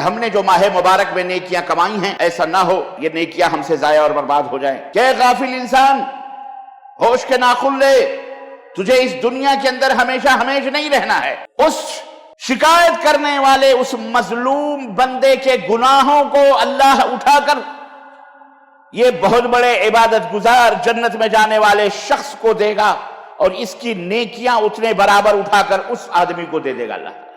کہ ہم نے جو ماہ مبارک میں نیکیاں کمائی ہیں ایسا نہ ہو یہ نیکیاں ہم سے ضائع اور برباد ہو جائیں۔ کہ غافل انسان ہوش کے ناخن لے، تجھے اس دنیا کے اندر ہمیشہ نہیں رہنا ہے۔ اس شکایت کرنے والے اس مظلوم بندے کے گناہوں کو اللہ اٹھا کر یہ بہت بڑے عبادت گزار جنت میں جانے والے شخص کو دے گا، اور اس کی نیکیاں اتنے برابر اٹھا کر اس آدمی کو دے گا اللہ۔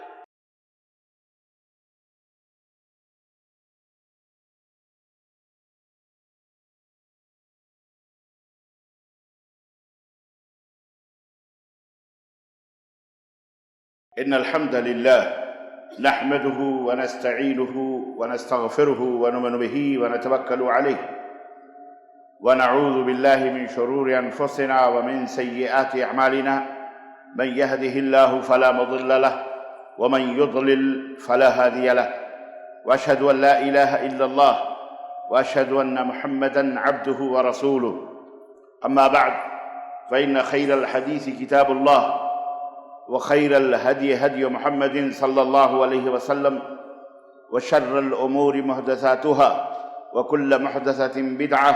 ان الحمد للہ نحمده ونستعینه ونستغفره ونؤمن به ونتوکل علیہ ونعوذ باللہ من شرور انفسنا ومن سیئات اعمالنا من يهده الله فلا مضل له ومن يضلل فلا هادي له واشهد ان لا اله الا الله واشهد ان محمدا عبده ورسوله اما بعد فان خير الحديث كتاب الله وخير الهدي هدي محمد صلى الله عليه وسلم وشر الأمور محدثاتها وكل محدثة بدعة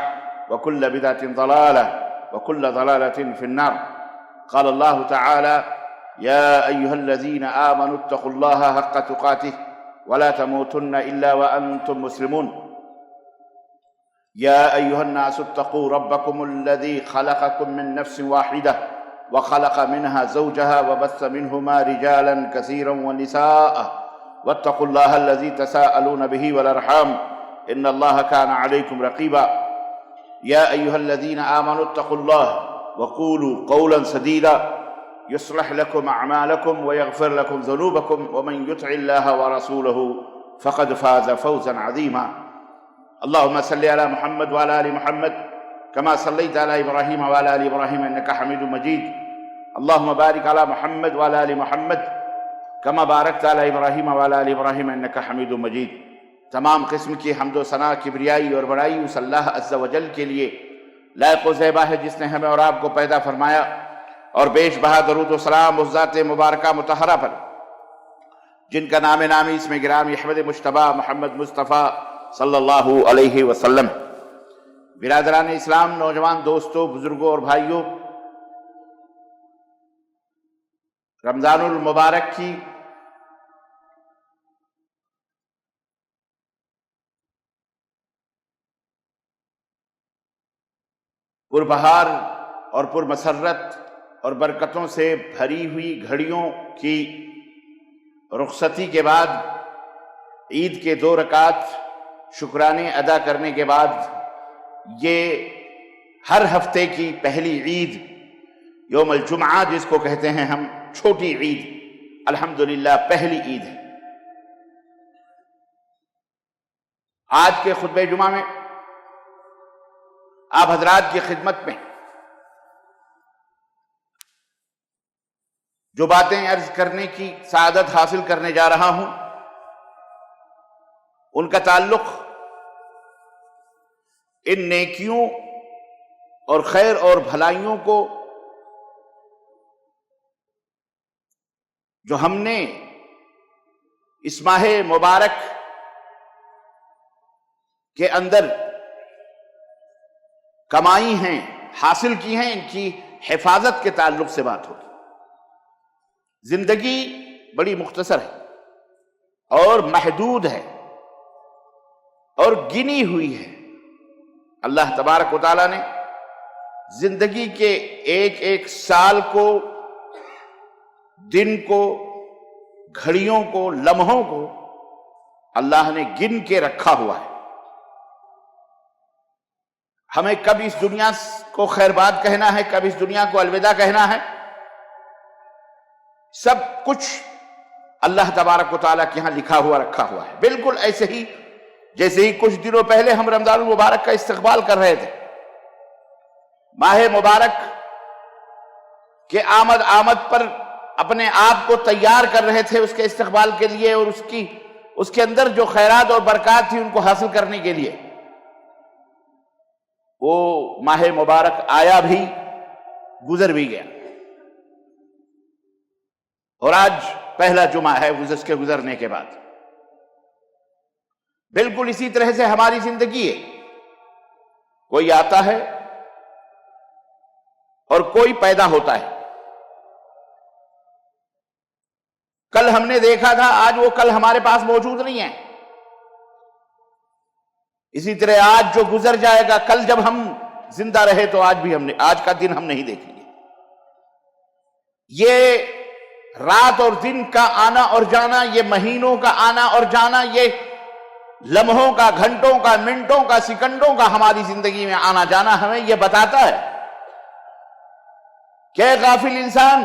وكل بدعة ضلالة وكل ضلالة في النار. قال الله تعالى: يا أيها الذين آمنوا اتقوا الله حق تقاته ولا تموتن إلا وأنتم مسلمون. يا أيها الناس اتقوا ربكم الذي خلقكم من نفس واحدة وخلق منها زوجها وبث منهما رجالا كثيرا ونساء واتقوا الله الذي تساءلون به والأرحام إن الله كان عليكم رقيبا. يا أيها الذين آمنوا اتقوا الله وقولوا قولا سديدا يصلح لكم أعمالكم ويغفر لكم ذنوبكم ومن يطع الله ورسوله فقد فاز فوزا عظيما. اللهم صل على محمد وعلى آل محمد كما صليت على إبراهيم وعلى آل إبراهيم إنك حميد مجيد. اللهم بارك على محمد وعلى آل محمد كما باركت على إبراهيم وعلى آل إبراهيم إنك حميد مجيد. تمام قسم کی حمد و ثنا، کبریائی اور بڑائی اس اللہ عز و جل کے لیے لائق و زیبا ہے جس نے ہمیں اور آپ کو پیدا فرمایا، اور بیش بہا درود و سلام اس ذات مبارکہ مطہرہ پر جن کا نام نامی اسم گرامی احمد مجتبی محمد مصطفیٰ صلی اللہ علیہ وسلم. برادران اسلام، نوجوان دوستوں، بزرگوں اور بھائیوں، رمضان المبارک کی پربہار اور پرمسرت اور برکتوں سے بھری ہوئی گھڑیوں کی رخصتی کے بعد، عید کے 2 رکعت شکرانے ادا کرنے کے بعد، یہ ہر ہفتے کی پہلی عید یوم الجمعہ جس کو کہتے ہیں ہم چھوٹی عید، الحمدللہ پہلی عید ہے. آج کے خطبہ جمعہ میں آپ حضرات کی خدمت میں جو باتیں عرض کرنے کی سعادت حاصل کرنے جا رہا ہوں ان کا تعلق ان نیکیوں اور خیر اور بھلائیوں کو جو ہم نے اس ماہ مبارک کے اندر کمائی ہیں، حاصل کی ہیں، ان کی حفاظت کے تعلق سے بات ہوگی. زندگی بڑی مختصر ہے اور محدود ہے اور گنی ہوئی ہے. اللہ تبارک و تعالیٰ نے زندگی کے ایک ایک سال کو، دن کو، گھڑیوں کو، لمحوں کو اللہ نے گن کے رکھا ہوا ہے. ہمیں کب اس دنیا کو خیر باد کہنا ہے، کب اس دنیا کو الوداع کہنا ہے، سب کچھ اللہ تبارک و تعالیٰ کے ہاں لکھا ہوا رکھا ہوا ہے. بالکل ایسے ہی جیسے ہی کچھ دنوں پہلے ہم رمضان المبارک کا استقبال کر رہے تھے، ماہ مبارک کے آمد پر اپنے آپ کو تیار کر رہے تھے اس کے استقبال کے لیے، اور اس کے اندر جو خیرات اور برکات تھی ان کو حاصل کرنے کے لیے. وہ ماہ مبارک آیا بھی، گزر بھی گیا، اور آج پہلا جمعہ ہے اس کے گزرنے کے بعد. بالکل اسی طرح سے ہماری زندگی ہے، کوئی آتا ہے اور کوئی پیدا ہوتا ہے۔ کل ہم نے دیکھا تھا، آج وہ کل ہمارے پاس موجود نہیں ہے۔ اسی طرح آج جو گزر جائے گا، کل جب ہم زندہ رہے تو آج کا دن ہم نہیں دیکھیں گے۔ یہ رات اور دن کا آنا اور جانا، یہ مہینوں کا آنا اور جانا، یہ لمحوں کا، گھنٹوں کا، منٹوں کا، سیکنڈوں کا ہماری زندگی میں آنا جانا ہمیں یہ بتاتا ہے کہ غافل انسان،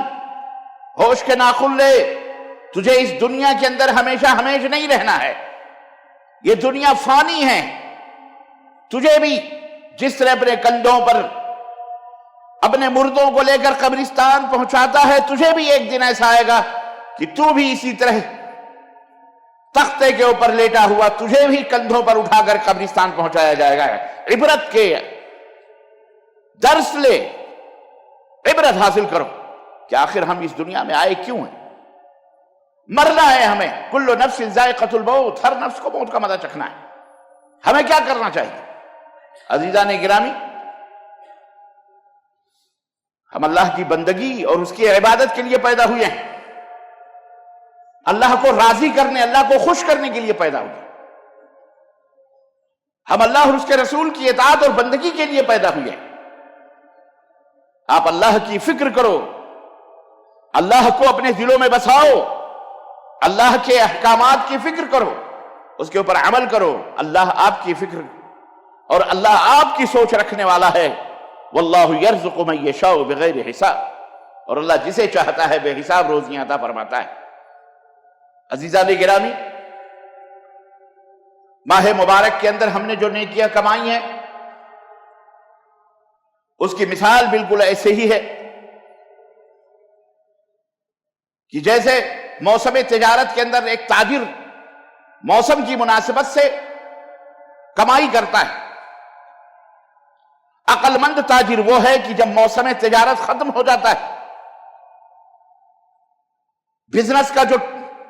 ہوش کے ناخن لے، تجھے اس دنیا کے اندر ہمیشہ نہیں رہنا ہے۔ یہ دنیا فانی ہے۔ تجھے بھی جس طرح اپنے کندھوں پر اپنے مردوں کو لے کر قبرستان پہنچاتا ہے، تجھے بھی ایک دن ایسا آئے گا کہ تو بھی اسی طرح تختے کے اوپر لیٹا ہوا، تجھے بھی کندھوں پر اٹھا کر قبرستان پہنچایا جائے گا۔ عبرت کے درس لے، عبرت حاصل کرو کہ آخر ہم اس دنیا میں آئے کیوں ہیں۔ مرنا ہے ہمیں، کل نفس ذائقۃ الموت، ہر نفس کو موت کا مزہ چکھنا ہے۔ ہمیں کیا کرنا چاہیے؟ عزیزان گرامی، ہم اللہ کی بندگی اور اس کی عبادت کے لیے پیدا ہوئے ہیں، اللہ کو راضی کرنے، اللہ کو خوش کرنے کے لیے پیدا ہوئے ہیں۔ ہم اللہ اور اس کے رسول کی اطاعت اور بندگی کے لیے پیدا ہوئے ہیں۔ آپ اللہ کی فکر کرو، اللہ کو اپنے دلوں میں بساؤ، اللہ کے احکامات کی فکر کرو، اس کے اوپر عمل کرو۔ اللہ آپ کی فکر اور اللہ آپ کی سوچ رکھنے والا ہے۔ واللہ یرزق من یشاء بغیر حساب، اور اللہ جسے چاہتا ہے بے حساب روزیاں عطا فرماتا ہے۔ عزیزان گرامی، ماہ مبارک کے اندر ہم نے جو نیکیاں کمائی ہیں، اس کی مثال بالکل ایسے ہی ہے کہ جیسے موسم تجارت کے اندر ایک تاجر موسم کی مناسبت سے کمائی کرتا ہے۔ عقل مند تاجر وہ ہے کہ جب موسم تجارت ختم ہو جاتا ہے، بزنس کا جو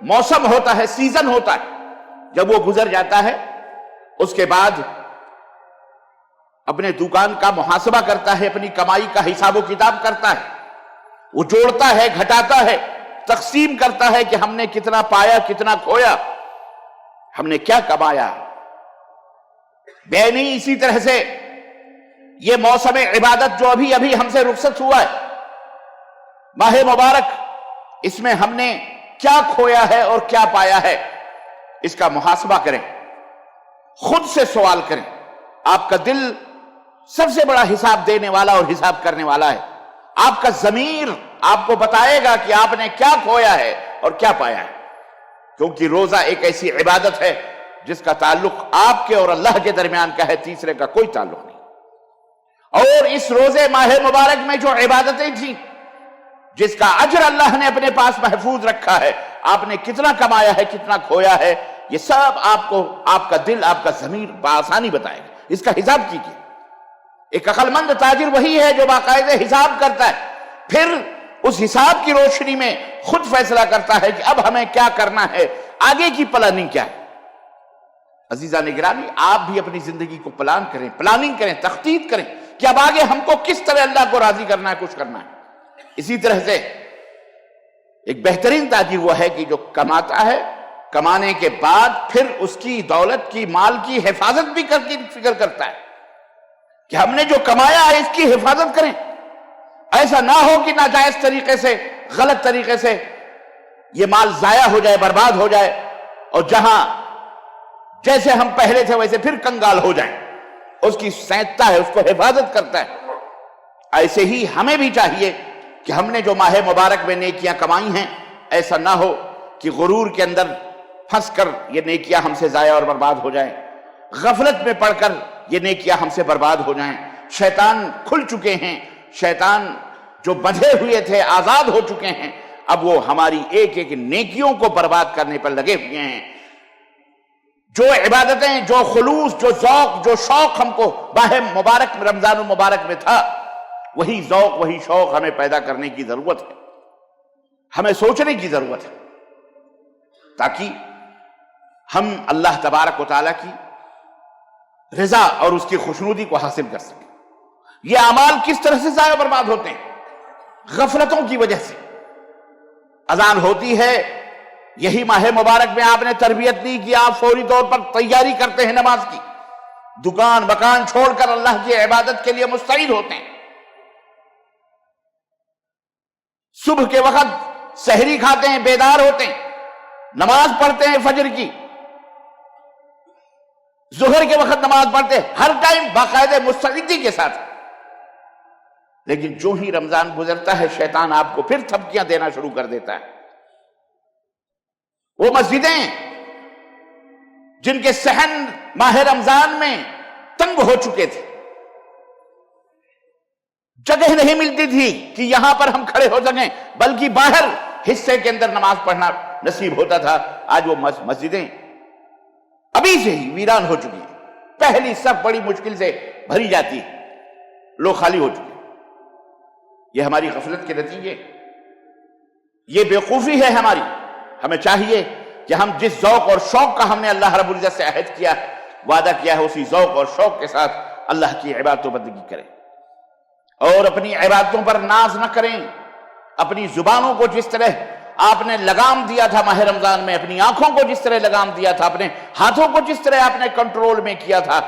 موسم ہوتا ہے، سیزن ہوتا ہے، جب وہ گزر جاتا ہے، اس کے بعد اپنے دکان کا محاسبہ کرتا ہے، اپنی کمائی کا حساب و کتاب کرتا ہے، وہ جوڑتا ہے، گھٹاتا ہے، تقسیم کرتا ہے کہ ہم نے کتنا پایا، کتنا کھویا، ہم نے کیا کمایا۔ بے نہیں، اسی طرح سے یہ موسم عبادت جو ابھی ہم سے رخصت ہوا ہے، ماہ مبارک، اس میں ہم نے کیا کھویا ہے اور کیا پایا ہے، اس کا محاسبہ کریں، خود سے سوال کریں۔ آپ کا دل سب سے بڑا حساب دینے والا اور حساب کرنے والا ہے۔ آپ کا ضمیر آپ کو بتائے گا کہ آپ نے کیا کھویا ہے اور کیا پایا ہے، کیونکہ روزہ ایک ایسی عبادت ہے جس کا تعلق آپ کے اور اللہ کے درمیان کا ہے، تیسرے کا کوئی تعلق نہیں۔ اور اس روزے ماہ مبارک میں جو عبادتیں تھیں، جس کا اجر اللہ نے اپنے پاس محفوظ رکھا ہے، آپ نے کتنا کمایا ہے، کتنا کھویا ہے، یہ سب آپ کو آپ کا دل، آپ کا ضمیر بآسانی بتائے گا۔ اس کا حساب کیجیے۔ ایک عقل مند تاجر وہی ہے جو باقاعدہ حساب کرتا ہے، پھر اس حساب کی روشنی میں خود فیصلہ کرتا ہے کہ اب ہمیں کیا کرنا ہے، آگے کی پلاننگ کیا ہے۔ عزیزان گرامی، آپ بھی اپنی زندگی کو پلان کریں، پلاننگ کریں، تخطیط کریں کہ اب آگے ہم کو کس طرح اللہ کو راضی کرنا ہے، کچھ کرنا ہے۔ اسی طرح سے ایک بہترین تاجر وہ ہے کہ جو کماتا ہے، کمانے کے بعد پھر اس کی دولت کی، مال کی حفاظت بھی کر کے فکر کرتا ہے کہ ہم نے جو کمایا ہے اس کی حفاظت کریں۔ ایسا نہ ہو کہ ناجائز طریقے سے، غلط طریقے سے یہ مال ضائع ہو جائے، برباد ہو جائے، اور جہاں جیسے ہم پہلے تھے ویسے پھر کنگال ہو جائیں۔ اس کی سینتتا ہے، اس کو حفاظت کرتا ہے۔ ایسے ہی ہمیں بھی چاہیے کہ ہم نے جو ماہ مبارک میں نیکیاں کمائی ہیں، ایسا نہ ہو کہ غرور کے اندر پھنس کر یہ نیکیاں ہم سے ضائع اور برباد ہو جائیں، غفلت میں پڑ کر یہ نیکیاں ہم سے برباد ہو جائیں۔ شیطان کھل چکے ہیں، شیطان جو بندھے ہوئے تھے آزاد ہو چکے ہیں، اب وہ ہماری ایک ایک نیکیوں کو برباد کرنے پر لگے ہوئے ہیں۔ جو عبادتیں، جو خلوص، جو ذوق، جو شوق ہم کو ماہ مبارک میں، رمضان المبارک میں تھا، وہی ذوق، وہی شوق ہمیں پیدا کرنے کی ضرورت ہے، ہمیں سوچنے کی ضرورت ہے، تاکہ ہم اللہ تبارک و تعالیٰ کی رضا اور اس کی خوشنودی کو حاصل کر سکیں۔ یہ اعمال کس طرح سے ضائع برباد ہوتے ہیں؟ غفلتوں کی وجہ سے۔ اذان ہوتی ہے، یہی ماہ مبارک میں آپ نے تربیت دی کہ آپ فوری طور پر تیاری کرتے ہیں نماز کی، دکان مکان چھوڑ کر اللہ کی عبادت کے لیے مستعد ہوتے ہیں، صبح کے وقت سحری کھاتے ہیں، بیدار ہوتے ہیں، نماز پڑھتے ہیں فجر کی، ظہر کے وقت نماز پڑھتے ہیں، ہر ٹائم باقاعدہ مستعدی کے ساتھ۔ لیکن جو ہی رمضان گزرتا ہے شیطان آپ کو پھر تھپکیاں دینا شروع کر دیتا ہے۔ وہ مسجدیں جن کے صحن ماہ رمضان میں تنگ ہو چکے تھے، جگہ نہیں ملتی تھی کہ یہاں پر ہم کھڑے ہو سکیں، بلکہ باہر حصے کے اندر نماز پڑھنا نصیب ہوتا تھا، آج وہ مسجدیں ابھی سے ہی ویران ہو چکی ہیں، پہلی صف بڑی مشکل سے بھری جاتی ہے، لوگ خالی ہو چکے ہیں۔ یہ ہماری غفلت کے نتیجے، یہ بیوقوفی ہے ہماری۔ ہمیں چاہیے کہ ہم جس ذوق اور شوق کا ہم نے اللہ رب العزت سے عہد کیا، وعدہ کیا ہے، اسی ذوق اور شوق کے ساتھ اللہ کی عبادت و بندگی کریں، اور اپنی عبادتوں پر ناز نہ کریں۔ اپنی زبانوں کو جس طرح آپ نے لگام دیا تھا ماہ رمضان میں، اپنی آنکھوں کو جس طرح لگام دیا تھا، اپنے ہاتھوں کو جس طرح آپ نے کنٹرول میں کیا تھا،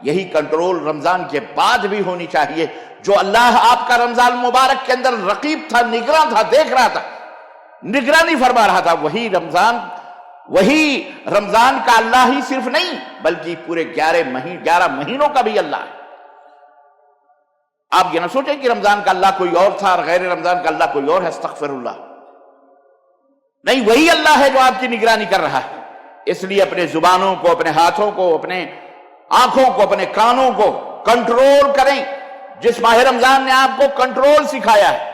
یہی کنٹرول رمضان کے بعد بھی ہونی چاہیے۔ جو اللہ آپ کا رمضان مبارک کے اندر رقیب تھا، نگراں تھا، دیکھ رہا تھا، نگرانی فرما رہا تھا، وہی رمضان کا اللہ ہی صرف نہیں بلکہ پورے 11 مہینوں کا بھی اللہ ہے۔ آپ یہ نہ سوچیں کہ رمضان کا اللہ کوئی اور تھا اور غیر رمضان کا اللہ کوئی اور ہے، استغفر اللہ، نہیں، وہی اللہ ہے جو آپ کی نگرانی کر رہا ہے۔ اس لیے اپنے زبانوں کو، اپنے ہاتھوں کو، اپنے آنکھوں کو، اپنے کانوں کو کنٹرول کریں۔ جس ماہ رمضان نے آپ کو کنٹرول سکھایا ہے،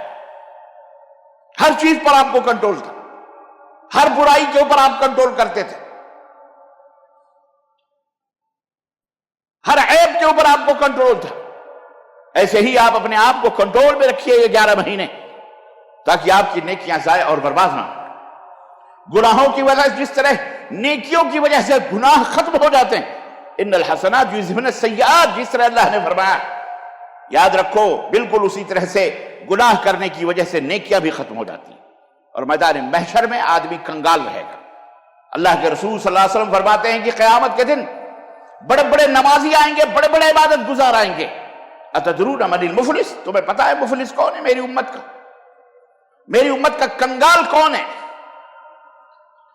ہر چیز پر آپ کو کنٹرول تھا، ہر برائی کے اوپر آپ کنٹرول کرتے تھے، ہر عیب کے اوپر آپ کو کنٹرول تھا، ایسے ہی آپ اپنے آپ کو کنٹرول میں رکھیے یہ 11 مہینے، تاکہ آپ کی نیکیاں ضائع اور برباد نہ ہوں۔ گناہوں کی وجہ سے جس طرح نیکیوں کی وجہ سے گناہ ختم ہو جاتے ہیں، ان الحسنات یذہبن السیئات، جس طرح اللہ نے فرمایا، یاد رکھو بالکل اسی طرح سے گناہ کرنے کی وجہ سے نیکیاں بھی ختم ہو جاتی ہیں، اور میدان محشر میں آدمی کنگال رہے گا۔ اللہ کے رسول صلی اللہ علیہ وسلم فرماتے ہیں کہ قیامت کے دن بڑے بڑے نمازی آئیں گے، بڑے بڑے عبادت گزار آئیں گے۔ اتدرون من المفلس، تمہیں پتا ہے مفلس کون ہے؟ میری امت کا، میری امت کا کنگال کون ہے؟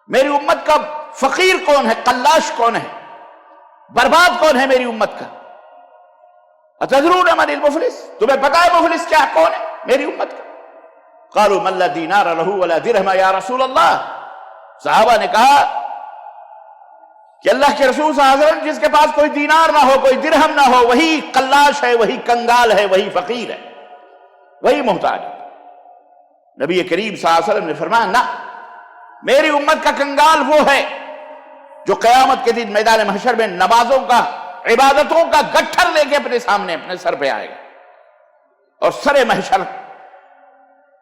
میری امت کا فقیر کون ہے؟ قلاش کون ہے؟ برباد کون ہے میری امت کا؟ اتدرون من المفلس، تمہیں پتا ہے مفلس کیا کون ہے میری امت کا؟ قالوا من لا دینار له ولا درہم یا رسول اللہ۔ صحابہ نے کہا کہ اللہ کے رسول صلی اللہ علیہ وسلم، جس کے پاس کوئی دینار نہ ہو، کوئی درہم نہ ہو، وہی قلاش ہے، وہی کنگال ہے، وہی فقیر ہے، وہی محتاج ہے۔ نبی کریم صلی اللہ علیہ وسلم نے فرمایا، نہ، میری امت کا کنگال وہ ہے جو قیامت کے دن میدان محشر میں نمازوں کا، عبادتوں کا گٹھر لے کے اپنے سامنے، اپنے سر پہ آئے گا، اور سر محشر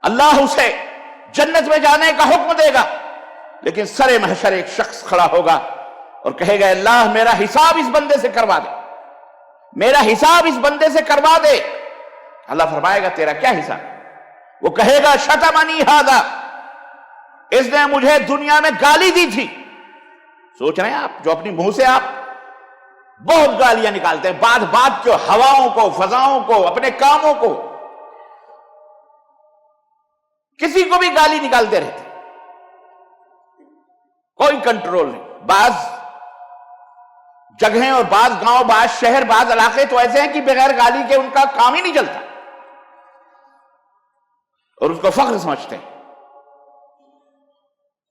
اللہ اسے جنت میں جانے کا حکم دے گا، لیکن سر محشر ایک شخص کھڑا ہوگا اور کہے گا، اللہ میرا حساب اس بندے سے کروا دے، میرا حساب اس بندے سے کروا دے۔ اللہ فرمائے گا، تیرا کیا حساب؟ وہ کہے گا، شتمنی ھذا، اس نے مجھے دنیا میں گالی دی تھی۔ سوچ رہے ہیں آپ، جو اپنی منہ سے آپ بہت گالیاں نکالتے ہیں، بات بات کو، ہواؤں کو، فضاؤں کو، اپنے کاموں کو، کسی کو بھی گالی نکالتے رہتے، کوئی کنٹرول نہیں۔ بعض جگہیں اور بعض گاؤں، بعض شہر، بعض علاقے تو ایسے ہیں کہ بغیر گالی کے ان کا کام ہی نہیں چلتا، اور اس کو فخر سمجھتے ہیں،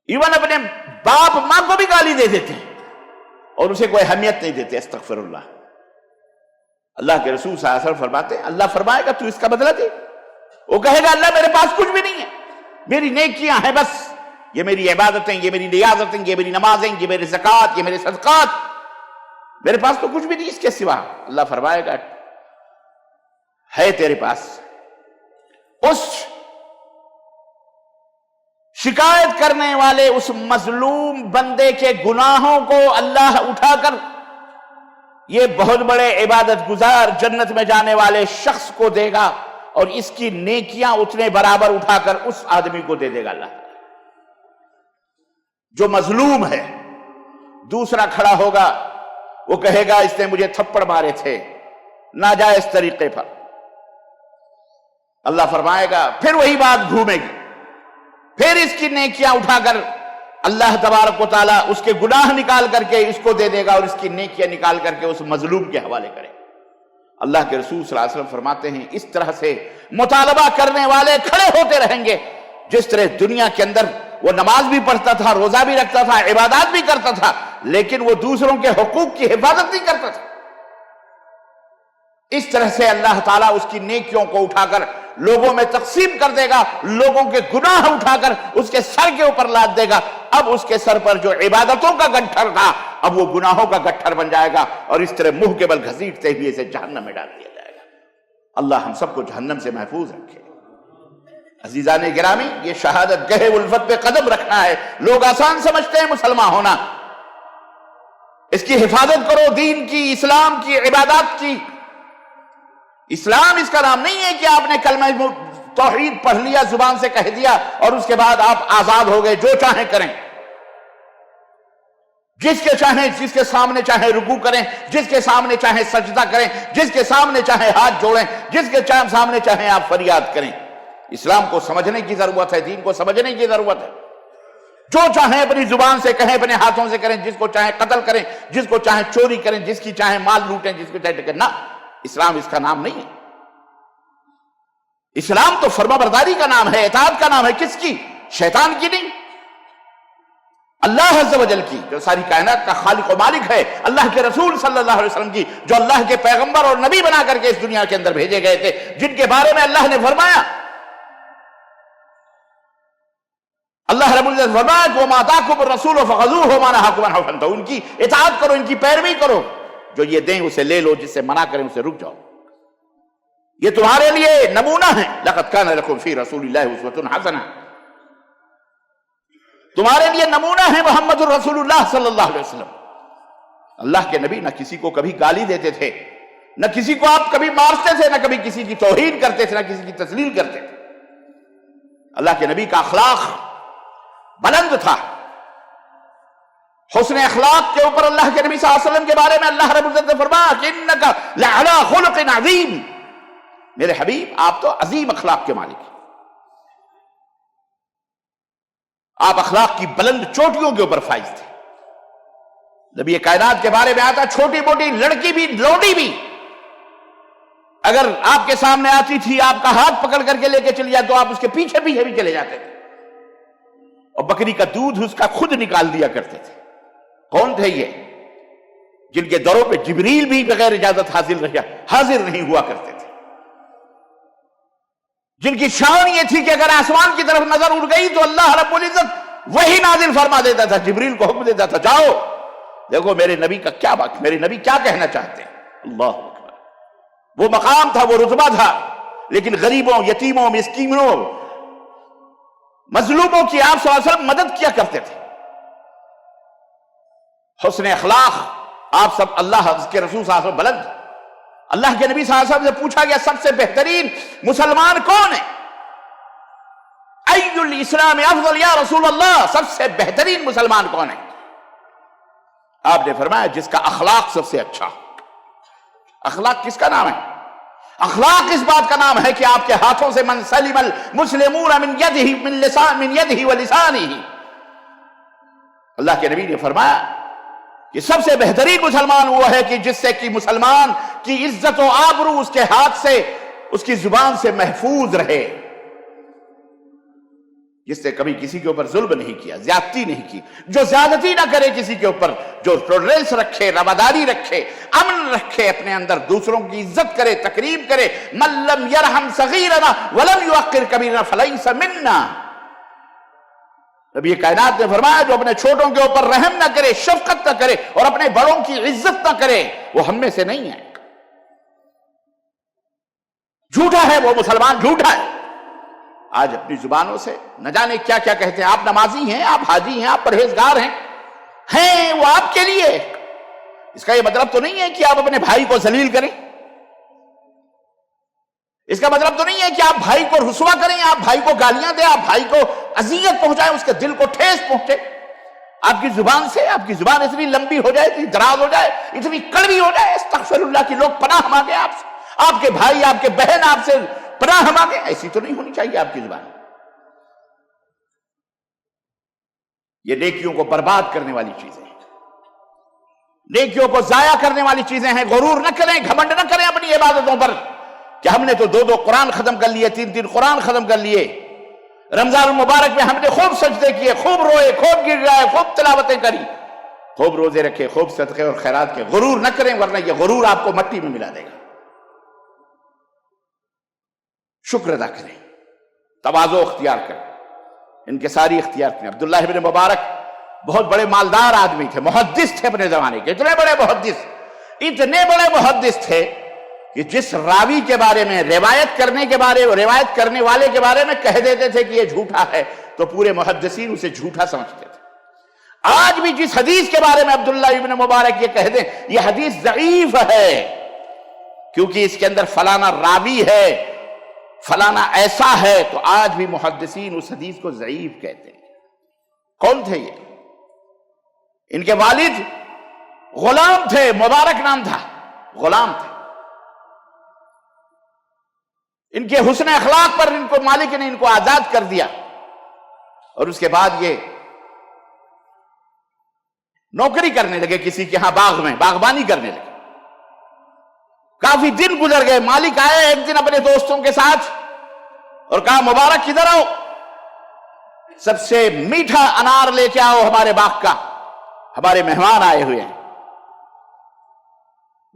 ایون اپنے باپ ماں کو بھی گالی دے دیتے ہیں اور اسے کوئی اہمیت نہیں دیتے۔ استغفر اللہ۔ اللہ کے رسول صلی اللہ علیہ وسلم فرماتے ہیں، اللہ فرمائے گا، تو اس کا بدلہ دے۔ وہ کہے گا، اللہ میرے پاس کچھ بھی نہیں ہے، میری نیکیاں ہیں بس، یہ میری عبادتیں، یہ میری نیازتیں، یہ میری نمازیں، یہ میرے زکوٰۃ، یہ میرے صدقات، میرے پاس تو کچھ بھی نہیں اس کے سوا۔ اللہ فرمائے گا، ہے تیرے پاس، اس شکایت کرنے والے اس مظلوم بندے کے گناہوں کو اللہ اٹھا کر یہ بہت بڑے عبادت گزار جنت میں جانے والے شخص کو دے گا، اور اس کی نیکیاں اتنے برابر اٹھا کر اس آدمی کو دے دے گا اللہ جو مظلوم ہے۔ دوسرا کھڑا ہوگا، وہ کہے گا اس نے مجھے تھپڑ مارے تھے ناجائز طریقے پر، اللہ فرمائے گا پھر وہی بات گھومے گی، پھر اس کی نیکیاں اٹھا کر اللہ تبارک و تعالیٰ اس کے گناہ نکال کر کے اس کو دے دے گا، اور اس کی نیکیاں نکال کر کے اس مظلوم کے حوالے کرے گا۔ اللہ کے رسول صلی اللہ علیہ وسلم فرماتے ہیں اس طرح سے مطالبہ کرنے والے کھڑے ہوتے رہیں گے، جس طرح دنیا کے اندر وہ نماز بھی پڑھتا تھا، روزہ بھی رکھتا تھا، عبادات بھی کرتا تھا، لیکن وہ دوسروں کے حقوق کی حفاظت نہیں کرتا تھا۔ اس طرح سے اللہ تعالیٰ اس کی نیکیوں کو اٹھا کر لوگوں میں تقسیم کر دے گا، لوگوں کے گناہ اٹھا کر اس کے سر کے اوپر لاد دے گا۔ اب اس کے سر پر جو عبادتوں کا گٹھر تھا اب وہ گناہوں کا گٹھر بن جائے گا، اور اس طرح منہ کے بل گھسیٹتے ہوئے اسے جہنم میں ڈال دیا جائے گا۔ اللہ ہم سب کو جہنم سے محفوظ رکھے۔ عزیزان گرامی، یہ شہادت گہے الفت پہ قدم رکھنا ہے۔ لوگ آسان سمجھتے ہیں مسلمان ہونا، اس کی حفاظت کرو، دین کی، اسلام کی، عبادات کی۔ اسلام اس کا نام نہیں ہے کہ آپ نے کلمہ توحید پڑھ لیا، زبان سے کہہ دیا، اور اس کے بعد آپ آزاد ہو گئے، جو چاہیں کریں، جس کے سامنے چاہیں رکوع کریں، جس کے سامنے چاہیں سجدہ کریں، جس کے سامنے چاہیں ہاتھ جوڑیں، جس کے سامنے چاہیں آپ فریاد کریں۔ اسلام کو سمجھنے کی ضرورت ہے، دین کو سمجھنے کی ضرورت ہے۔ جو چاہیں اپنی زبان سے کہیں، اپنے ہاتھوں سے کریں، جس کو چاہیں قتل کریں، جس کو چاہیں چوری کریں، جس کی چاہیں مال لوٹیں، جس کو چاہیں کرنا۔ اسلام اس کا نام نہیں ہے۔ اسلام تو فرما برداری کا نام ہے، اطاعت کا نام ہے۔ کس کی؟ شیطان کی نہیں، اللہ عز و جل کی، جو ساری کائنات کا خالق و مالک ہے، اللہ کے رسول صلی اللہ علیہ وسلم کی، جو اللہ کے پیغمبر اور نبی بنا کر کے اس دنیا کے اندر بھیجے گئے تھے، جن کے بارے میں اللہ نے فرمایا، اللہ رب العزت فرمایا کہ وَمَا آتَاكُمُ الرَّسُولُ فَخُذُوهُ وَمَا نَهَاكُمْ عَنْهُ فَانتَهُوا، ان کی اطاعت کرو، ان کی پیروی کرو، جو یہ دیں اسے لے لو، جس سے منع کریں اسے رک جاؤ۔ یہ تمہارے لیے نمونہ ہے، لَقَدْ كَانَ لَكُمْ فِي رَسُولِ اللَّهِ أُسْوَةٌ حَسَنَةٌ، تمہارے لیے نمونہ ہے محمد الرسول اللہ صلی اللہ علیہ وسلم۔ اللہ کے نبی نہ کسی کو کبھی گالی دیتے تھے، نہ کسی کو آپ کبھی مارتے تھے، نہ کبھی کسی کی توہین کرتے تھے، نہ کسی کی تذلیل کرتے تھے۔ اللہ کے نبی کا اخلاق بلند تھا۔ حسن اخلاق کے اوپر اللہ کے نبی صلی اللہ علیہ وسلم کے بارے میں اللہ رب العزت نے فرمایا کہ انک لعلی خلق عظیم، میرے حبیب آپ تو عظیم اخلاق کے مالک ہیں، آپ اخلاق کی بلند چوٹیوں کے اوپر فائز تھے۔ نبی کائنات کے بارے میں آتا چھوٹی موٹی لڑکی بھی، لونڈی بھی اگر آپ کے سامنے آتی تھی، آپ کا ہاتھ پکڑ کر کے لے کے چلی جائے تو آپ اس کے پیچھے پیچھے بھی چلے جاتے تھے، اور بکری کا دودھ اس کا خود نکال دیا کرتے تھے۔ کون تھے یہ؟ جن کے دروں پہ جبریل بھی بغیر اجازت حاضر نہیں ہوا کرتے تھے، جن کی شان یہ تھی کہ اگر آسمان کی طرف نظر اڑ گئی تو اللہ رب العزت وہی نازل فرما دیتا تھا، جبریل کو حکم دیتا تھا جاؤ دیکھو میرے نبی کا کیا بات، میرے نبی کیا کہنا چاہتے ہیں۔ اللہ اکبر، وہ مقام تھا، وہ رتبہ تھا، لیکن غریبوں، یتیموں، مسکینوں، مظلوموں کی آپ صلی اللہ علیہ وسلم مدد کیا کرتے تھے۔ حسن اخلاق آپ سب اللہ کے رسول صلی اللہ علیہ وسلم بلند۔ اللہ کے نبی صلی اللہ علیہ وسلم سے پوچھا گیا سب سے بہترین مسلمان کون ہے؟ ای الاسلام افضل یا رسول اللہ، سب سے بہترین مسلمان کون ہے؟ آپ نے فرمایا جس کا اخلاق سب سے اچھا۔ اخلاق کس کا نام ہے؟ اخلاق اس بات کا نام ہے کہ آپ کے ہاتھوں سے من سلم المسلمون من یدہ ولسانہ۔ اللہ کے نبی نے فرمایا کہ سب سے بہترین مسلمان وہ ہے کہ جس سے کہ مسلمان کی عزت و آبرو اس کے ہاتھ سے، اس کی زبان سے محفوظ رہے، جس نے کبھی کسی کے اوپر ظلم نہیں کیا، زیادتی نہیں کی، جو زیادتی نہ کرے کسی کے اوپر، جو ٹولرنس رکھے، رواداری رکھے، امن رکھے اپنے اندر، دوسروں کی عزت کرے، تکریم کرے۔ من لم یرحم صغیرنا ولم یوقر کبیرنا فلیس منا۔ نبی کائنات نے فرمایا جو اپنے چھوٹوں کے اوپر رحم نہ کرے، شفقت نہ کرے، اور اپنے بڑوں کی عزت نہ کرے، وہ ہم میں سے نہیں ہے۔ جھوٹا ہے وہ مسلمان، جھوٹا ہے۔ آج اپنی زبانوں سے نہ جانے کیا کیا کہتے ہیں. آپ نمازی ہیں، آپ حاجی ہیں، آپ پرہیزگار ہیں وہ آپ کے لیے. اس کا یہ مطلب تو نہیں ہے کہ آپ اپنے بھائی کو ذلیل کریں. اس کا مطلب تو نہیں ہے کہ آپ بھائی کو رسوا کریں، آپ بھائی کو گالیاں دیں، آپ بھائی کو اذیت پہنچائیں، اس کے دل کو ٹھیس پہنچے. آپ کی زبان سے، آپ کی زبان اتنی لمبی ہو جائے، اتنی دراز ہو جائے، اتنی کڑوی ہو جائے، استغفر اللہ کی لوگ پناہ مانگے آپ سے، آپ کے بھائی، آپ کے بہن آپ سے پناہ مانگے. ایسی تو نہیں ہونی چاہیے آپ کی زبان. یہ نیکیوں کو برباد کرنے والی چیزیں ہیں، نیکیوں کو ضائع کرنے والی چیزیں ہیں. غرور نہ کریں، گھمنڈ نہ کریں اپنی عبادتوں پر کہ ہم نے تو 2 قرآن ختم کر لیے، 3 قرآن ختم کر لیے. رمضان المبارک میں ہم نے خوب سجدے کیے، خوب روئے، خوب گر گئے، خوب تلاوتیں کری، خوب روزے رکھے، خوب صدقے اور خیرات کے. غرور نہ کریں ورنہ یہ غرور آپ کو مٹی میں ملا دے گا. شکر ادا کریں، تواضع اختیار کریں، انکساری اختیار کریں. عبداللہ ابن مبارک بہت بڑے مالدار آدمی تھے، محدث تھے اپنے زمانے کے. اتنے بڑے محدث تھے کہ جس راوی کے بارے میں، روایت کرنے والے کے بارے میں کہہ دیتے تھے کہ یہ جھوٹا ہے تو پورے محدثین اسے جھوٹا سمجھتے تھے. آج بھی جس حدیث کے بارے میں عبداللہ ابن مبارک یہ کہہ دیں یہ حدیث ضعیف ہے کیونکہ اس کے اندر فلانا راوی ہے، فلانا ایسا ہے، تو آج بھی محدثین اس حدیث کو ضعیف کہتے ہیں. کون تھے یہ؟ ان کے والد غلام تھے، مبارک نام تھا، غلام تھے. ان کے حسن اخلاق پر ان کو مالک نے ان کو آزاد کر دیا اور اس کے بعد یہ نوکری کرنے لگے کسی کے ہاں، باغ میں باغبانی کرنے لگے. کافی دن گزر گئے. مالک آئے ایک دن اپنے دوستوں کے ساتھ اور کہا مبارک کدھر آؤ، سب سے میٹھا انار لے کے آؤ ہمارے باغ کا، ہمارے مہمان آئے ہوئے ہیں.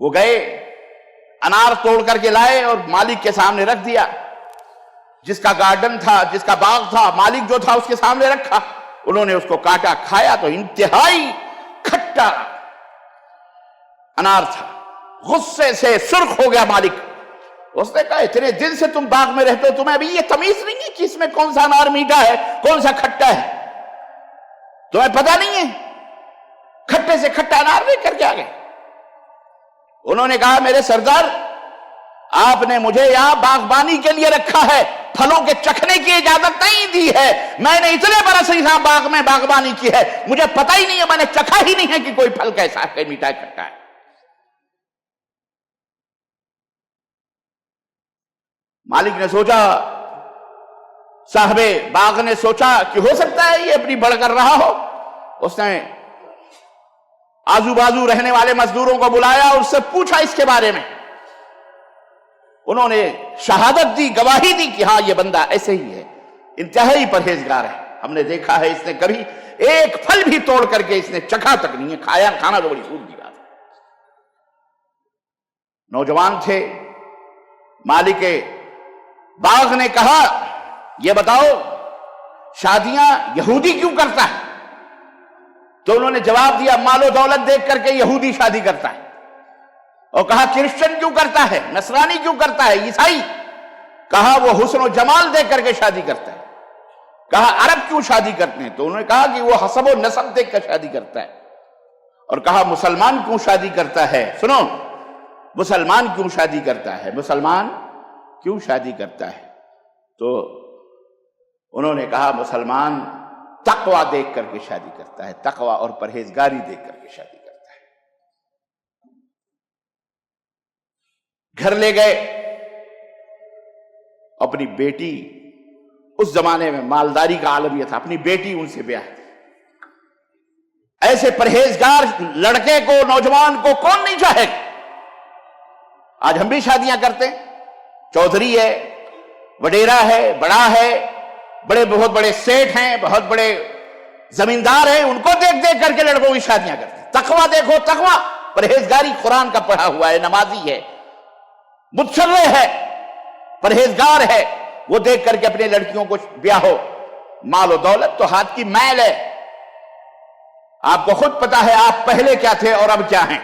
وہ گئے، انار توڑ کر کے لائے اور مالک کے سامنے رکھ دیا. جس کا گارڈن تھا، جس کا باغ تھا، مالک جو تھا اس کے سامنے رکھا. انہوں نے اس کو کاٹا، کھایا تو انتہائی کھٹا انار تھا. غصے سے سرخ ہو گیا مالک. اس نے کہا اتنے دن سے تم باغ میں رہتے ہو، تمہیں ابھی یہ تمیز نہیں ہے کہ اس میں کون سا انار میٹھا ہے، کون سا کھٹا ہے؟ تمہیں پتہ نہیں ہے؟ کھٹے سے کھٹا انار لے کر کے آ گئے. انہوں نے کہا میرے سردار، آپ نے مجھے یہاں باغبانی کے لیے رکھا ہے، پھلوں کے چکھنے کی اجازت نہیں دی ہے. میں نے اتنے برس یہاں باغ میں باغبانی کی ہے، مجھے پتہ ہی نہیں ہے، میں نے چکھا ہی نہیں ہے کہ کوئی پھل کیسا ہے، میٹھا ہے کھٹا ہے. مالک نے سوچا، صاحب باغ نے سوچا کہ ہو سکتا ہے یہ اپنی بڑھ کر رہا ہو. اس نے آزو بازو رہنے والے مزدوروں کو بلایا اور اس سے پوچھا اس کے بارے میں. انہوں نے شہادت دی، گواہی دی کہ ہاں یہ بندہ ایسے ہی ہے، انتہائی پرہیزگار ہے. ہم نے دیکھا ہے اس نے کبھی ایک پھل بھی توڑ کر کے اس نے چکھا تک نہیں ہے، کھانا تو بڑی دور کی بات ہے. نوجوان تھے. مالک باغ نے کہا یہ بتاؤ شادیاں یہودی کیوں کرتا ہے؟ تو انہوں نے جواب دیا مال و دولت دیکھ کر کے یہودی شادی کرتا ہے. اور کہا کرسچن کیوں کرتا ہے، نصرانی کیوں کرتا ہے، عیسائی؟ کہا وہ حسن و جمال دیکھ کر کے شادی کرتا ہے. کہا عرب کیوں شادی کرتے ہیں؟ تو انہوں نے کہا کہ وہ حسب و نسب دیکھ کر شادی کرتا ہے. اور کہا مسلمان کیوں شادی کرتا ہے؟ سنو، مسلمان کیوں شادی کرتا ہے، مسلمان کیوں شادی کرتا ہے؟ تو انہوں نے کہا مسلمان تقوی دیکھ کر کے شادی کرتا ہے، تقوی اور پرہیزگاری دیکھ کر کے شادی کرتا ہے. گھر لے گئے اپنی بیٹی، اس زمانے میں مالداری کا عالم یہ تھا، اپنی بیٹی ان سے بیاہ کی. ایسے پرہیزگار لڑکے کو، نوجوان کو کون نہیں چاہے؟ آج ہم بھی شادیاں کرتے ہیں، چودھری ہے، وڈیرا ہے، بڑا ہے، بہت بڑے سیٹ ہیں، بہت بڑے زمیندار ہیں، ان کو دیکھ دیکھ کر کے لڑکوں کی شادیاں کرتے ہیں. تقوی دیکھو، تقوی، پرہیزگاری، قرآن کا پڑھا ہوا ہے، نمازی ہے، متشرع ہے، پرہیزگار ہے، وہ دیکھ کر کے اپنے لڑکیوں کو بیاہو. مال و دولت تو ہاتھ کی میل ہے. آپ کو خود پتا ہے آپ پہلے کیا تھے اور اب کیا ہیں.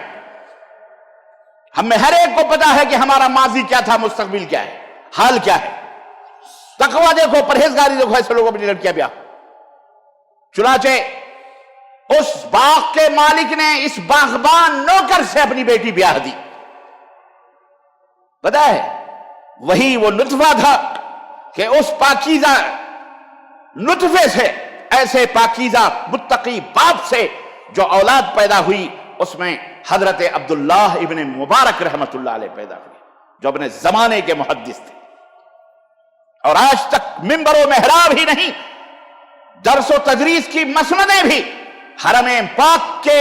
ہم میں ہر ایک کو پتا ہے کہ ہمارا ماضی کیا تھا، مستقبل کیا ہے، حال کیا ہے. تقوی دیکھو، پرہیزگاری دیکھو، ایسے لوگ اپنی لڑکیاں بیاہ. چنانچہ اس باغ کے مالک نے اس باغبان نوکر سے اپنی بیٹی بیاہ دی. پتہ ہے وہی وہ نطفہ تھا کہ اس پاکیزہ نطفے سے، ایسے پاکیزہ متقی باپ سے جو اولاد پیدا ہوئی، اس میں حضرت عبداللہ ابن مبارک رحمت اللہ علیہ پیدا ہوئی، جو اپنے زمانے کے محدث تھے. اور آج تک منبر و محراب ہی نہیں، درس و تدریس کی مسندیں بھی، حرم پاک کے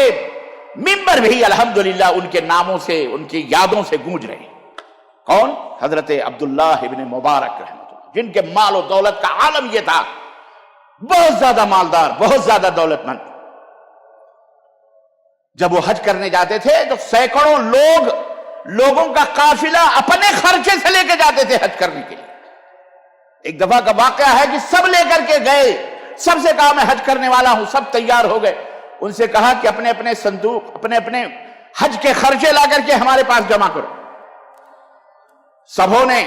منبر بھی الحمدللہ ان کے ناموں سے، ان کی یادوں سے گونج رہے ہیں. کون؟ حضرت عبداللہ ابن مبارک رحمت اللہ، جن کے مال و دولت کا عالم یہ تھا، بہت زیادہ مالدار، بہت زیادہ دولت مند. جب وہ حج کرنے جاتے تھے تو سینکڑوں لوگوں کا قافلہ اپنے خرچے سے لے کے جاتے تھے حج کرنے کے لیے. ایک دفعہ کا واقعہ ہے کہ سب لے کر کے گئے، سب سے کہا میں حج کرنے والا ہوں، سب تیار ہو گئے. ان سے کہا کہ اپنے اپنے صندوق، اپنے اپنے حج کے خرچے لا کر کے ہمارے پاس جمع کرو. سبوں نے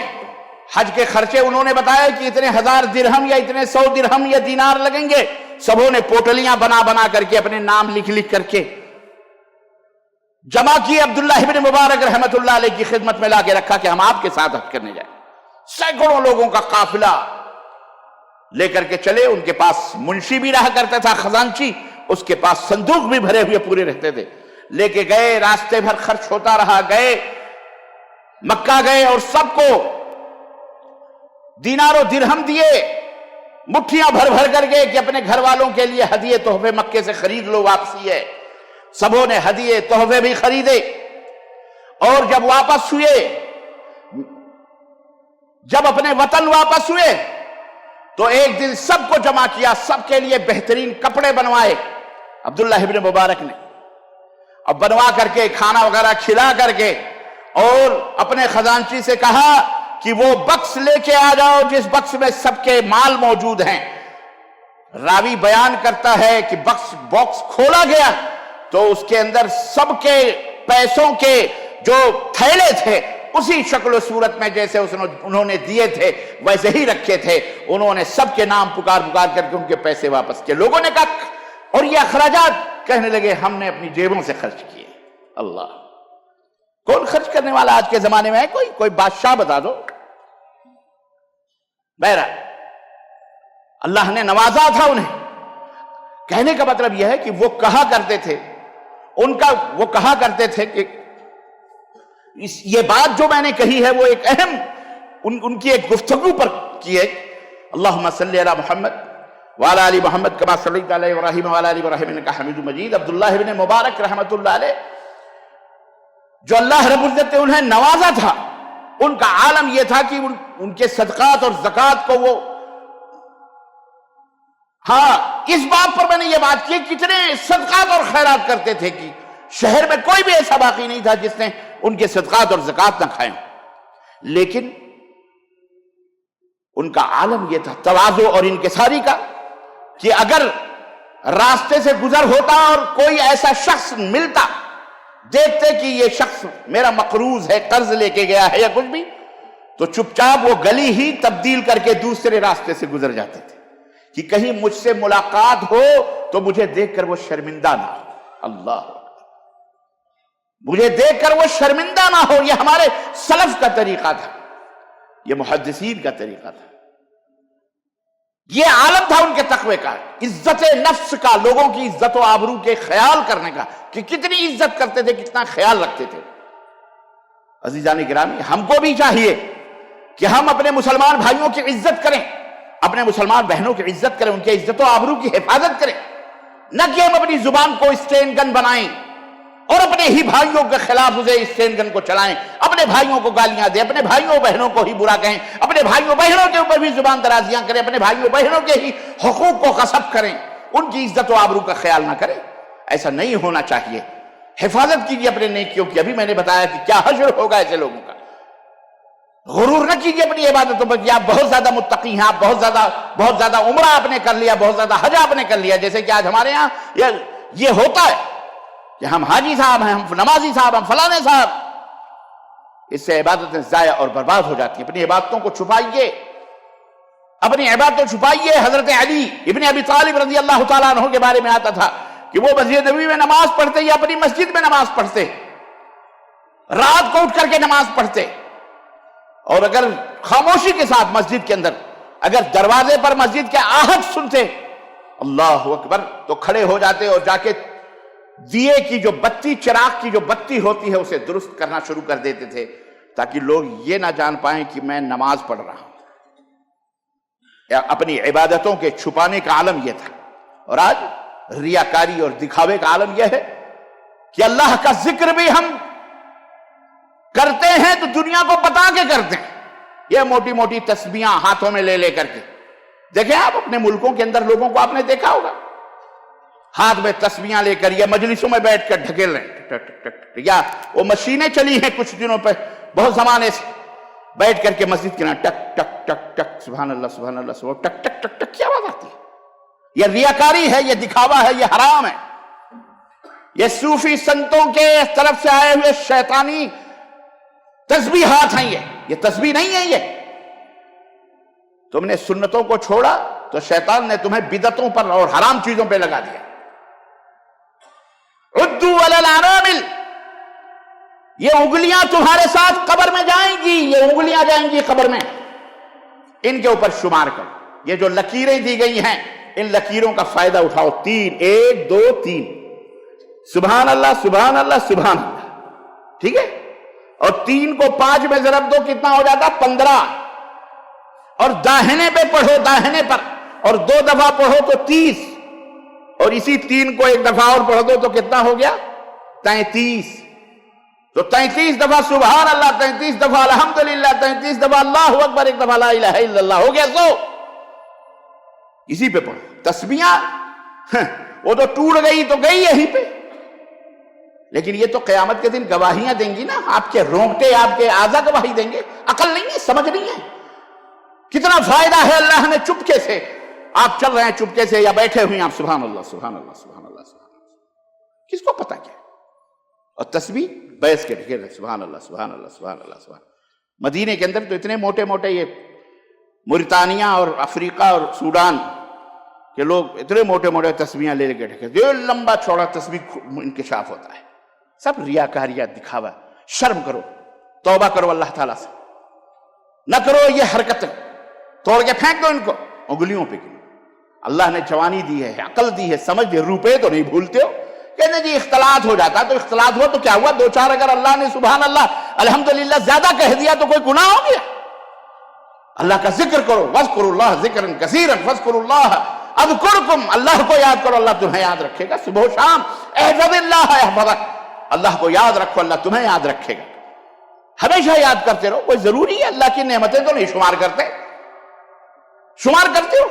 حج کے خرچے انہوں نے بتایا کہ اتنے 1000 درہم یا اتنے 100 درہم یا دینار لگیں گے. سبوں نے پوٹلیاں بنا کر کے اپنے نام لکھ کر کے جمع کی. عبداللہ ابن مبارک رحمت اللہ علیہ کی خدمت میں لا کے رکھا کہ ہم آپ کے ساتھ حج کرنے جائیں. سینکڑوں لوگوں کا قافلہ لے کر کے چلے. ان کے پاس منشی بھی رہا کرتا تھا، خزانچی، اس کے پاس صندوق بھی بھرے ہوئے پورے رہتے تھے. لے کے گئے، راستے بھر خرچ ہوتا رہا. گئے مکہ گئے اور سب کو دینار و درہم دیے، مٹھیاں بھر کر کے کہ اپنے گھر والوں کے لیے ہدیے تحفے مکے سے خرید لو، واپسی ہے. سبوں نے ہدیے تحفے بھی خریدے. اور جب واپس ہوئے، جب اپنے وطن واپس ہوئے تو ایک دن سب کو جمع کیا، سب کے لیے بہترین کپڑے بنوائے عبداللہ ابن مبارک نے. اب بنوا کر کے کھانا وغیرہ کھلا کر کے اور اپنے خزانچی سے کہا کہ وہ بکس لے کے آ جاؤ جس بکس میں سب کے مال موجود ہیں. راوی بیان کرتا ہے کہ باکس کھولا گیا تو اس کے اندر سب کے پیسوں کے جو تھیلے تھے اسی شکل و صورت میں جیسے انہوں نے دیے تھے ویسے ہی رکھے تھے. انہوں نے سب کے نام پکار کر کے ان کے پیسے واپس کیے. لوگوں نے کہا اور یہ اخراجات، کہنے لگے ہم نے اپنی جیبوں سے خرچ کیے. اللہ، کون خرچ کرنے والا آج کے زمانے میں ہے؟ کوئی بادشاہ بتا دو. بہرحال اللہ نے نوازا تھا انہیں. کہنے کا مطلب یہ ہے کہ وہ کہا کرتے تھے، وہ کہا کرتے تھے کہ یہ بات جو میں نے کہی ہے وہ ایک اہم ان کی ایک گفتگو پر کی ہے. اللہم صلی علی محمد وعلی آل محمد کما صلیت علی ابراہیم وعلی آل ابراہیم انک حمید مجید. عبداللہ ابن مبارک رحمت اللہ علیہ جو اللہ رب العزت نے انہیں نوازا تھا، ان کا عالم یہ تھا کہ ان کے صدقات اور زکوٰۃ کو وہ، ہاں اس بات پر میں نے یہ بات کی کتنے صدقات اور خیرات کرتے تھے کہ شہر میں کوئی بھی ایسا باقی نہیں تھا جس نے ان کے صدقات اور زکوٰۃ نہ کھائے. لیکن ان کا عالم یہ تھا تواضع اور انکساری کا کہ اگر راستے سے گزر ہوتا اور کوئی ایسا شخص ملتا، دیکھتے کہ یہ شخص میرا مقروض ہے، قرض لے کے گیا ہے یا کچھ بھی، تو چپ چاپ وہ گلی ہی تبدیل کر کے دوسرے راستے سے گزر جاتے تھے کہ کہیں مجھ سے ملاقات ہو تو مجھے دیکھ کر وہ شرمندہ نہ ہو. اللہ، مجھے دیکھ کر وہ شرمندہ نہ ہو. یہ ہمارے سلف کا طریقہ تھا، یہ محدثین کا طریقہ تھا. یہ عالم تھا ان کے تقوی کا، عزت نفس کا، لوگوں کی عزت و آبرو کے خیال کرنے کا کہ کتنی عزت کرتے تھے، کتنا خیال رکھتے تھے. عزیزان گرامی، ہم کو بھی چاہیے کہ ہم اپنے مسلمان بھائیوں کی عزت کریں، اپنے مسلمان بہنوں کی عزت کریں، ان کے عزت و آبرو کی حفاظت کریں. نہ کہ ہم اپنی زبان کو اسٹین گن بنائیں اور اپنے ہی بھائیوں کے خلاف اسے اسٹین گن کو چلائیں، اپنے بھائیوں کو گالیاں دیں، اپنے بھائیوں بہنوں کو ہی برا کہیں، اپنے بھائیوں بہنوں کے اوپر بھی زبان درازیاں کریں، اپنے بھائیوں بہنوں کے ہی حقوق کو غصب کریں، ان کی عزت و آبرو کا خیال نہ کریں. ایسا نہیں ہونا چاہیے. حفاظت کیجیے اپنے نیکیوں کی. ابھی میں نے بتایا کہ کیا حشر ہوگا ایسے لوگوں کا. غرور نہ کیجیے اپنی عبادتوں پر کہ آپ بہت زیادہ متقی ہیں، آپ بہت زیادہ عمرہ آپ نے کر لیا، بہت زیادہ حج آپ نے کر لیا. جیسے کہ آج ہمارے یہاں یہ ہوتا ہے کہ ہم حاجی صاحب ہیں، ہم نمازی صاحب، ہم فلانے صاحب. اس سے عبادتیں ضائع اور برباد ہو جاتی ہیں. اپنی عبادتوں کو چھپائیے. اپنی عبادت چھپائیے. حضرت علی ابن ابی طالب رضی اللہ تعالیٰ عنہ کے بارے میں آتا تھا کہ وہ مسجد نبوی میں نماز پڑھتے یا اپنی مسجد میں نماز پڑھتے, رات کو اٹھ کر کے نماز پڑھتے, اور اگر خاموشی کے ساتھ مسجد کے اندر اگر دروازے پر مسجد کے آہٹ سنتے اللہ اکبر تو کھڑے ہو جاتے اور جا کے دیے کی جو بتی, چراغ کی جو بتی ہوتی ہے اسے درست کرنا شروع کر دیتے تھے تاکہ لوگ یہ نہ جان پائیں کہ میں نماز پڑھ رہا ہوں. اپنی عبادتوں کے چھپانے کا عالم یہ تھا. اور آج ریاکاری اور دکھاوے کا عالم یہ ہے کہ اللہ کا ذکر بھی ہم کرتے ہیں تو دنیا کو بتا کے کرتے ہیں. یہ موٹی موٹی تسبیحاں ہاتھوں میں لے لے کر کے دیکھیں آپ اپنے ملکوں کے اندر لوگوں کو آپ نے دیکھا ہوگا ہاتھ میں تسبیحاں لے کر یا مجلسوں میں بیٹھ کر ڈھکیل رہے ہیں, یا وہ مشینیں چلی ہیں کچھ دنوں پہ بہت زمانے سے, بیٹھ کر کے مسجد کے نا ٹک ٹک ٹک ٹک سبحان اللہ سبحان اللہ سبحان ٹک ٹک ٹک ٹک کیا آواز آتی ہے. یہ ریاکاری ہے, یہ دکھاوا ہے, یہ حرام ہے. یہ صوفی سنتوں کے طرف سے آئے ہوئے شیطانی تسبیحات ہیں. یہ تسبیح نہیں ہے. یہ تم نے سنتوں کو چھوڑا تو شیطان نے تمہیں بدعتوں پر اور حرام چیزوں پہ لگا دیا. عدوا علی الانامل, یہ انگلیاں تمہارے ساتھ قبر میں جائیں گی, یہ انگلیاں جائیں گی قبر میں, ان کے اوپر شمار کرو. یہ جو لکیریں دی گئی ہیں ان لکیروں کا فائدہ اٹھاؤ. 3 1 2 3 سبحان اللہ سبحان اللہ سبحان اللہ, ٹھیک ہے. اور 3 کو 5 میں ضرب دو کتنا ہو جاتا 15, اور داہنے پہ پڑھو داہنے پر, اور 2 دفعہ پڑھو تو 30, اور اسی 3 کو 1 دفعہ اور پڑھ دو تو کتنا ہو گیا 33. تو 33 دفعہ سبحان اللہ, 33 دفعہ الحمدللہ, 33 دفعہ اللہ اکبر, 1 دفعہ لا الہ الا اللہ, ہو گیا 100. اسی پہ پڑھو. تسبیحاں وہ تو ٹوٹ گئی تو گئی یہیں پہ, لیکن یہ تو قیامت کے دن گواہیاں دیں گی نا. آپ کے رونگٹے آپ کے اعضا گواہی دیں گے. عقل نہیں ہے, سمجھ نہیں ہے. کتنا فائدہ ہے اللہ نے چپکے سے, آپ چل رہے ہیں چپکے سے یا بیٹھے ہوئے ہیں آپ سبحان اللہ سبحان اللہ سبحان اللہ سبحان اللہ, کس کو پتا کیا. اور تسبیح بیس کے ڈھکے رہے سبحان اللہ سبحان اللہ سبحان اللہ سبحان. مدینے کے اندر تو اتنے موٹے موٹے یہ موریتانیہ اور افریقہ اور سوڈان کے لوگ اتنے موٹے موٹے تسبیحاں لے کے ڈھکے, جو لمبا چوڑا تسبیح انکشاف ہوتا ہے. سب ریاکاریہ دکھاوا. شرم کرو, توبہ کرو اللہ تعالیٰ سے, نہ کرو یہ حرکت, توڑ کے پھینک دو ان کو. انگلیوں پہ اللہ نے جوانی دی ہے, عقل دی ہے, سمجھ دی. روپے تو نہیں بھولتے ہو, کہتے جی اختلاط ہو جاتا, تو اختلاط ہوا تو کیا ہوا, 2 4 اگر اللہ نے سبحان اللہ الحمدللہ زیادہ کہہ دیا تو کوئی گناہ ہو گیا. اللہ کا ذکر کرو, وَاذْكُرُوا اللَّهَ ذِكْرًا كَثِيرًا وَاذْكُرُوا اللَّهَ اذْكُرْكُمْ, اللہ کو یاد کرو اللہ تمہیں یاد رکھے گا. صبح و شام احفظ اللہ احفظک, اللہ کو یاد رکھو اللہ تمہیں یاد رکھے گا. ہمیشہ یاد کرتے رہو. کوئی ضروری ہے اللہ کی نعمتیں تو نہیں شمار کرتے, شمار کرتے ہو,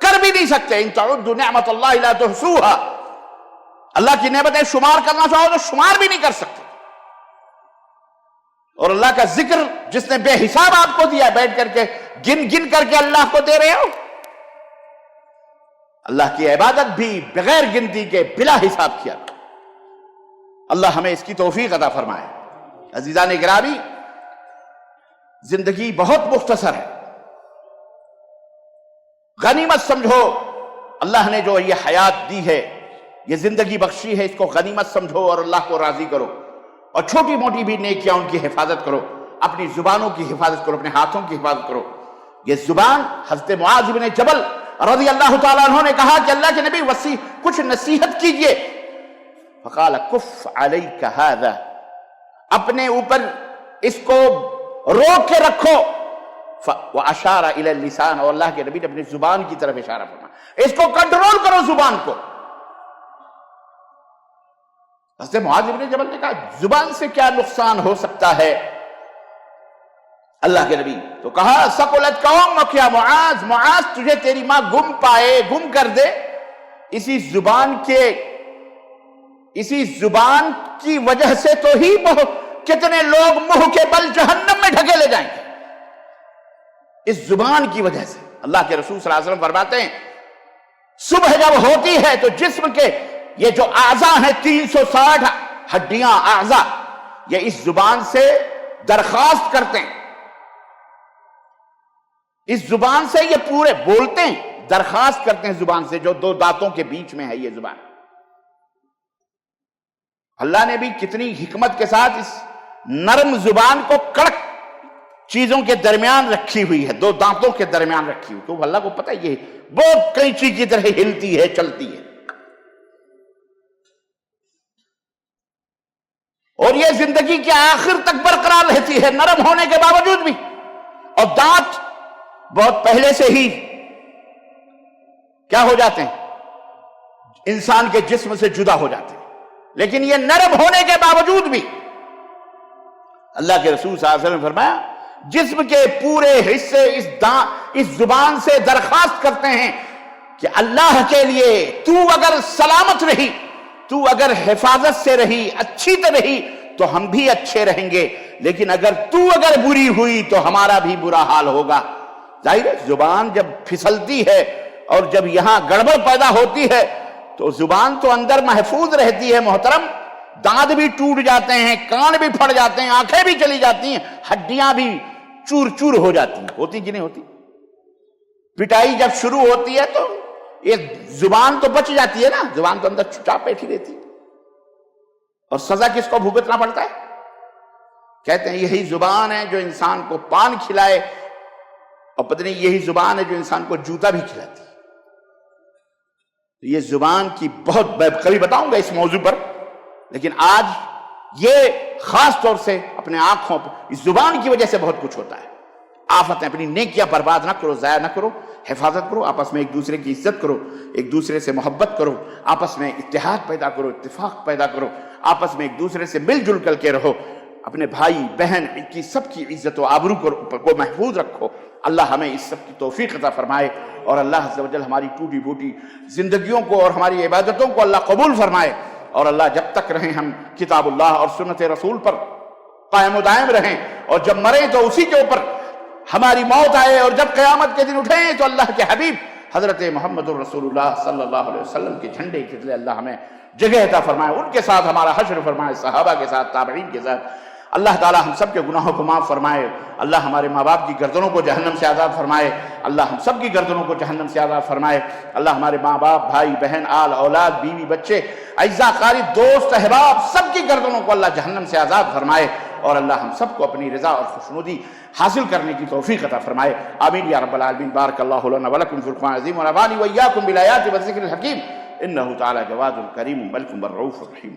کر بھی نہیں سکتے. ان تعدوا نعمت اللہ لا تحصوها, اللہ کی نعمتیں شمار کرنا چاہو تو شمار بھی نہیں کر سکتے. اور اللہ کا ذکر جس نے بے حساب آپ کو دیا, بیٹھ کر کے گن گن کر کے اللہ کو دے رہے ہو. اللہ کی عبادت بھی بغیر گنتی کے بلا حساب کیا. اللہ ہمیں اس کی توفیق عطا فرمائے. عزیزان گرامی, زندگی بہت مختصر ہے, غنیمت سمجھو. اللہ نے جو یہ حیات دی ہے, یہ زندگی بخشی ہے, اس کو غنیمت سمجھو اور اللہ کو راضی کرو. اور چھوٹی موٹی بھی نیکیاں ان کی حفاظت کرو. اپنی زبانوں کی حفاظت کرو, اپنے ہاتھوں کی حفاظت کرو. یہ زبان, حضرت معاذ بن جبل رضی اللہ تعالیٰ عنہ نے کہا کہ اللہ کے نبی وسیع کچھ نصیحت کیجئے. فقال کف علیک ھذا, اپنے اوپر اس کو روک کے رکھو. واشار الی اللسان, اور اللہ کے نبی نے اپنی زبان کی طرف اشارہ فرمایا, اس کو کنٹرول کرو زبان کو. حضرت معاذ بن جبل نے کہا زبان سے کیا نقصان ہو سکتا ہے اللہ کے نبی؟ تو کہا ثقلت قومک یا معاذ, معاذ تجھے تیری ماں گم پائے, گم کر دے. اسی زبان کی وجہ سے تو ہی کتنے لوگ منہ کے بل جہنم میں ڈھکیلے جائیں گے, اس زبان کی وجہ سے. اللہ کے رسول صلی اللہ علیہ وسلم فرماتے ہیں صبح جب ہوتی ہے تو جسم کے یہ جو اعضاء ہیں 360 ہڈیاں اعضاء, یہ اس زبان سے درخواست کرتے ہیں اس زبان سے یہ پورے بولتے ہیں، درخواست کرتے ہیں زبان سے جو دو دانتوں کے بیچ میں ہے یہ زبان۔ اللہ نے بھی کتنی حکمت کے ساتھ اس نرم زبان کو کڑک چیزوں کے درمیان رکھی ہوئی ہے، دو دانتوں کے درمیان رکھی ہوئی، تو اللہ کو پتہ یہ بہت کینچی کی طرح ہلتی ہے، چلتی ہے، اور یہ زندگی کے آخر تک برقرار رہتی ہے نرم ہونے کے باوجود بھی۔ اور دانت بہت پہلے سے ہی کیا ہو جاتے ہیں، انسان کے جسم سے جدا ہو جاتے ہیں، لیکن یہ نرم ہونے کے باوجود بھی اللہ کے رسول صلی اللہ علیہ وسلم نے فرمایا جسم کے پورے حصے اس زبان سے درخواست کرتے ہیں کہ اللہ کے لیے تو اگر سلامت رہی، تو اگر حفاظت سے رہی، اچھی تو رہی تو ہم بھی اچھے رہیں گے، لیکن اگر بری ہوئی تو ہمارا بھی برا حال ہوگا۔ ظاہر ہے زبان جب پھسلتی ہے اور جب یہاں گڑبڑ پیدا ہوتی ہے تو زبان تو اندر محفوظ رہتی ہے محترم، دانت بھی ٹوٹ جاتے ہیں، کان بھی پھٹ جاتے ہیں، آنکھیں بھی چلی جاتی ہیں، ہڈیاں بھی چور چور ہو جاتی ہیں، ہوتی کہ نہیں ہوتی؟ پٹائی جب شروع ہوتی ہے تو ایک زبان تو بچ جاتی ہے نا، زبان تو اندر چھپا بیٹھی رہتی ہے، اور سزا کس کو بھگتنا پڑتا ہے؟ کہتے ہیں یہی زبان ہے جو انسان کو پان کھلائے، اور پتہ نہیں یہی زبان ہے جو انسان کو جوتا بھی کھلاتی ہے۔ یہ زبان کی بہت، میں کبھی بتاؤں گا اس موضوع پر، لیکن آج یہ خاص طور سے اپنے آنکھوں پر اس زبان کی وجہ سے بہت کچھ ہوتا ہے۔ آفتیں، اپنی نیکیاں برباد نہ کرو، ضائع نہ کرو، حفاظت کرو، آپس میں ایک دوسرے کی عزت کرو، ایک دوسرے سے محبت کرو، آپس میں اتحاد پیدا کرو، اتفاق پیدا کرو، آپس میں ایک دوسرے سے مل جل کر کے رہو، اپنے بھائی بہن کی سب کی عزت و آبرو کو محفوظ رکھو۔ اللہ ہمیں اس سب کی توفیق عطا فرمائے، اور اللہ عز و جل ہماری ٹوٹی پھوٹی زندگیوں کو اور ہماری عبادتوں کو اللہ قبول فرمائے، اور اللہ جب تک رہیں ہم کتاب اللہ اور سنت رسول پر قائم و دائم رہیں، اور جب مریں تو اسی کے اوپر ہماری موت آئے، اور جب قیامت کے دن اٹھیں تو اللہ کے حبیب حضرت محمد الرسول اللہ صلی اللہ علیہ وسلم کے جھنڈے کے تلے اللہ ہمیں جگہ عطا فرمائے، ان کے ساتھ ہمارا حشر فرمائے، صحابہ کے ساتھ، تابعین کے ساتھ۔ اللہ تعالی ہم سب کے گناہوں کو معاف فرمائے، اللہ ہمارے ماں باپ کی گردنوں کو جہنم سے آزاد فرمائے، اللہ ہم سب کی گردنوں کو جہنم سے آزاد فرمائے، اللہ ہمارے ماں باپ، بھائی بہن، آل اولاد، بیوی بچے، اعزاء اقارب، دوست احباب، سب کی گردنوں کو اللہ جہنم سے آزاد فرمائے، اور اللہ ہم سب کو اپنی رضا اور خوشنودی حاصل کرنے کی توفیق عطا فرمائے، آمین یا رب العالمین۔ بارک اللہ لنا ولکم فی القرآن العظیم، ونفعني وإياكم بالآیات والذکر الحکیم، انہ تعالی جواد کریم ملک الرؤوف الرحیم۔